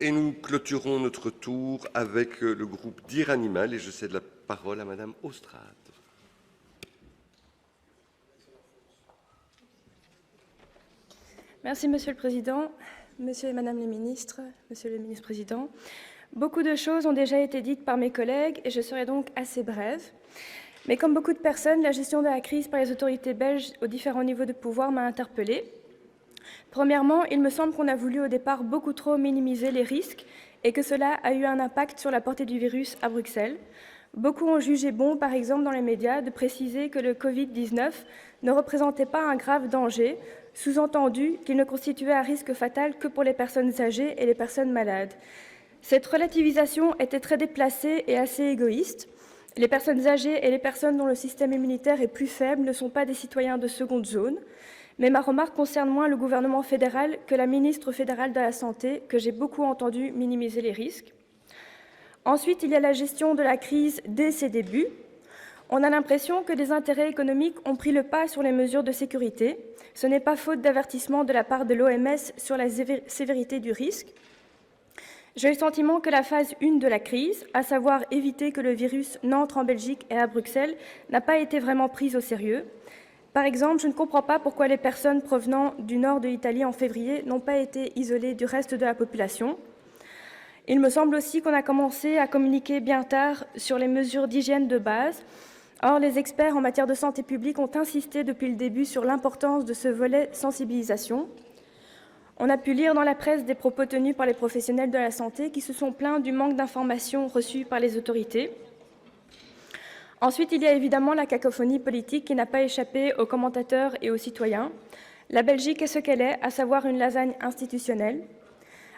Et nous clôturons notre tour avec le groupe Dire Animal et je cède la parole à Madame Austrade. Merci Monsieur le Président, Monsieur et Madame les ministres, Monsieur le ministre-président. Beaucoup de choses ont déjà été dites par mes collègues et je serai donc assez brève. Mais comme beaucoup de personnes, la gestion de la crise par les autorités belges aux différents niveaux de pouvoir m'a interpellée. Premièrement, il me semble qu'on a voulu au départ beaucoup trop minimiser les risques et que cela a eu un impact sur la portée du virus à Bruxelles. Beaucoup ont jugé bon, par exemple dans les médias, de préciser que le Covid-19 ne représentait pas un grave danger, sous-entendu qu'il ne constituait un risque fatal que pour les personnes âgées et les personnes malades. Cette relativisation était très déplacée et assez égoïste. Les personnes âgées et les personnes dont le système immunitaire est plus faible ne sont pas des citoyens de seconde zone. Mais ma remarque concerne moins le gouvernement fédéral que la ministre fédérale de la Santé, que j'ai beaucoup entendu minimiser les risques. Ensuite, il y a la gestion de la crise dès ses débuts. On a l'impression que des intérêts économiques ont pris le pas sur les mesures de sécurité. Ce n'est pas faute d'avertissement de la part de l'OMS sur la sévérité du risque. J'ai le sentiment que la phase 1 de la crise, à savoir éviter que le virus n'entre en Belgique et à Bruxelles, n'a pas été vraiment prise au sérieux. Par exemple, je ne comprends pas pourquoi les personnes provenant du nord de l'Italie en février n'ont pas été isolées du reste de la population. Il me semble aussi qu'on a commencé à communiquer bien tard sur les mesures d'hygiène de base. Or, les experts en matière de santé publique ont insisté depuis le début sur l'importance de ce volet sensibilisation. On a pu lire dans la presse des propos tenus par les professionnels de la santé qui se sont plaints du manque d'informations reçues par les autorités. Ensuite, il y a évidemment la cacophonie politique qui n'a pas échappé aux commentateurs et aux citoyens. La Belgique est ce qu'elle est, à savoir une lasagne institutionnelle.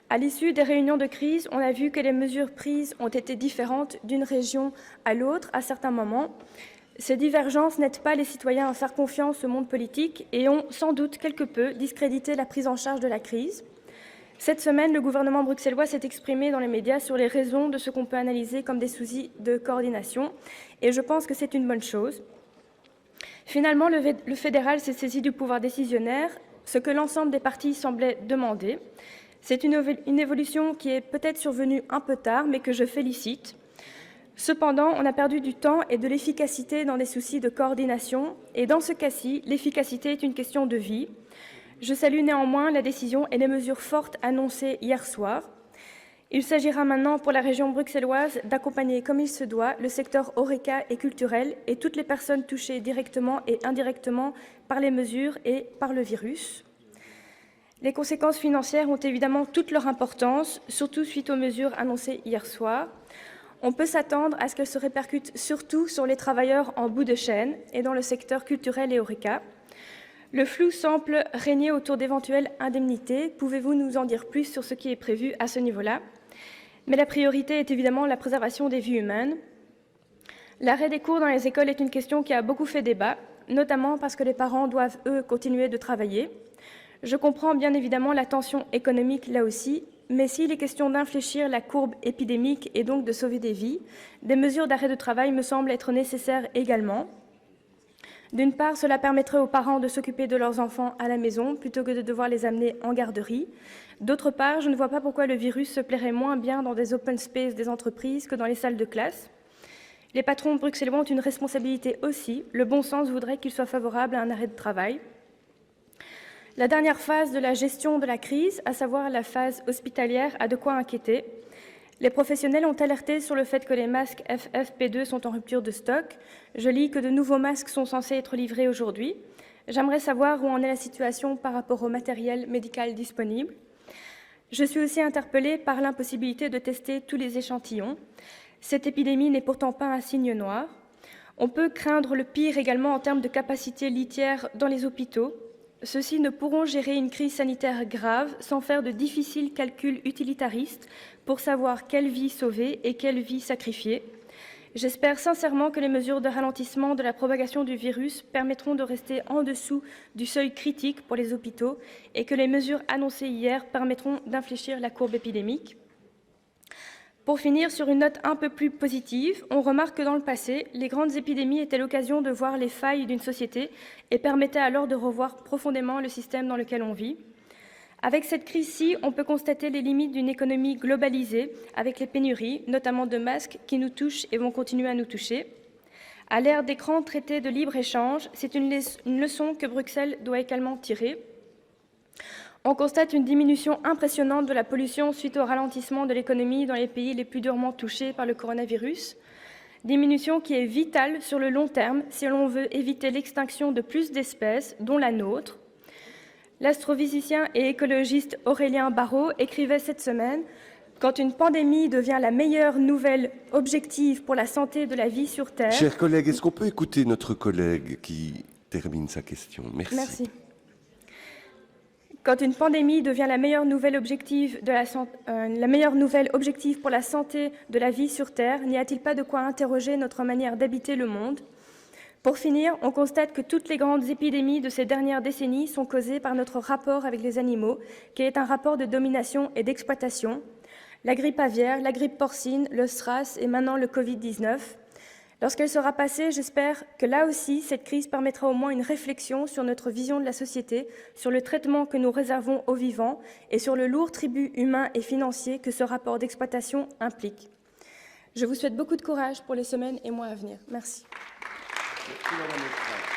À l'issue des réunions de crise, on a vu que les mesures prises ont été différentes d'une région à l'autre à certains moments. Ces divergences n'aident pas les citoyens à faire confiance au monde politique et ont sans doute quelque peu discrédité la prise en charge de la crise. Cette semaine, le gouvernement bruxellois s'est exprimé dans les médias sur les raisons de ce qu'on peut analyser comme des soucis de coordination, et je pense que c'est une bonne chose. Finalement, le fédéral s'est saisi du pouvoir décisionnaire, ce que l'ensemble des partis semblait demander. C'est une évolution qui est peut-être survenue un peu tard, mais que je félicite. Cependant, on a perdu du temps et de l'efficacité dans des soucis de coordination, et dans ce cas-ci, l'efficacité est une question de vie. Je salue néanmoins la décision et les mesures fortes annoncées hier soir. Il s'agira maintenant pour la région bruxelloise d'accompagner comme il se doit le secteur horeca et culturel et toutes les personnes touchées directement et indirectement par les mesures et par le virus. Les conséquences financières ont évidemment toute leur importance, surtout suite aux mesures annoncées hier soir. On peut s'attendre à ce qu'elles se répercutent surtout sur les travailleurs en bout de chaîne et dans le secteur culturel et horeca. Le flou semble régner autour d'éventuelles indemnités. Pouvez-vous nous en dire plus sur ce qui est prévu à ce niveau-là? Mais la priorité est évidemment la préservation des vies humaines. L'arrêt des cours dans les écoles est une question qui a beaucoup fait débat, notamment parce que les parents doivent, eux, continuer de travailler. Je comprends bien évidemment la tension économique là aussi, mais s'il est question d'infléchir la courbe épidémique et donc de sauver des vies, des mesures d'arrêt de travail me semblent être nécessaires également. D'une part, cela permettrait aux parents de s'occuper de leurs enfants à la maison plutôt que de devoir les amener en garderie. D'autre part, je ne vois pas pourquoi le virus se plairait moins bien dans des open space des entreprises que dans les salles de classe. Les patrons bruxellois ont une responsabilité aussi. Le bon sens voudrait qu'ils soient favorables à un arrêt de travail. La dernière phase de la gestion de la crise, à savoir la phase hospitalière, a de quoi inquiéter. Les professionnels ont alerté sur le fait que les masques FFP2 sont en rupture de stock. Je lis que de nouveaux masques sont censés être livrés aujourd'hui. J'aimerais savoir où en est la situation par rapport au matériel médical disponible. Je suis aussi interpellée par l'impossibilité de tester tous les échantillons. Cette épidémie n'est pourtant pas un signe noir. On peut craindre le pire également en termes de capacité litière dans les hôpitaux. Ceux-ci ne pourront gérer une crise sanitaire grave sans faire de difficiles calculs utilitaristes pour savoir quelle vie sauver et quelle vie sacrifier. J'espère sincèrement que les mesures de ralentissement de la propagation du virus permettront de rester en dessous du seuil critique pour les hôpitaux et que les mesures annoncées hier permettront d'infléchir la courbe épidémique. Pour finir sur une note un peu plus positive, on remarque que dans le passé, les grandes épidémies étaient l'occasion de voir les failles d'une société et permettaient alors de revoir profondément le système dans lequel on vit. Avec cette crise-ci, on peut constater les limites d'une économie globalisée, avec les pénuries, notamment de masques, qui nous touchent et vont continuer à nous toucher. À l'ère des grands traités de libre-échange, c'est une leçon que Bruxelles doit également tirer. On constate une diminution impressionnante de la pollution suite au ralentissement de l'économie dans les pays les plus durement touchés par le coronavirus. Diminution qui est vitale sur le long terme si l'on veut éviter l'extinction de plus d'espèces, dont la nôtre. L'astrophysicien et écologiste Aurélien Barraud écrivait cette semaine « Quand une pandémie devient la meilleure nouvelle objective pour la santé de la vie sur Terre... » Chers collègues, est-ce qu'on peut écouter notre collègue qui termine sa question? Merci. Merci. Quand une pandémie devient la meilleure nouvelle objective pour la santé de la vie sur Terre, n'y a-t-il pas de quoi interroger notre manière d'habiter le monde? Pour finir, on constate que toutes les grandes épidémies de ces dernières décennies sont causées par notre rapport avec les animaux, qui est un rapport de domination et d'exploitation. La grippe aviaire, la grippe porcine, le SRAS et maintenant le Covid-19. Lorsqu'elle sera passée, j'espère que là aussi, cette crise permettra au moins une réflexion sur notre vision de la société, sur le traitement que nous réservons aux vivants et sur le lourd tribut humain et financier que ce rapport d'exploitation implique. Je vous souhaite beaucoup de courage pour les semaines et mois à venir. Merci. Merci, Madame Estrade.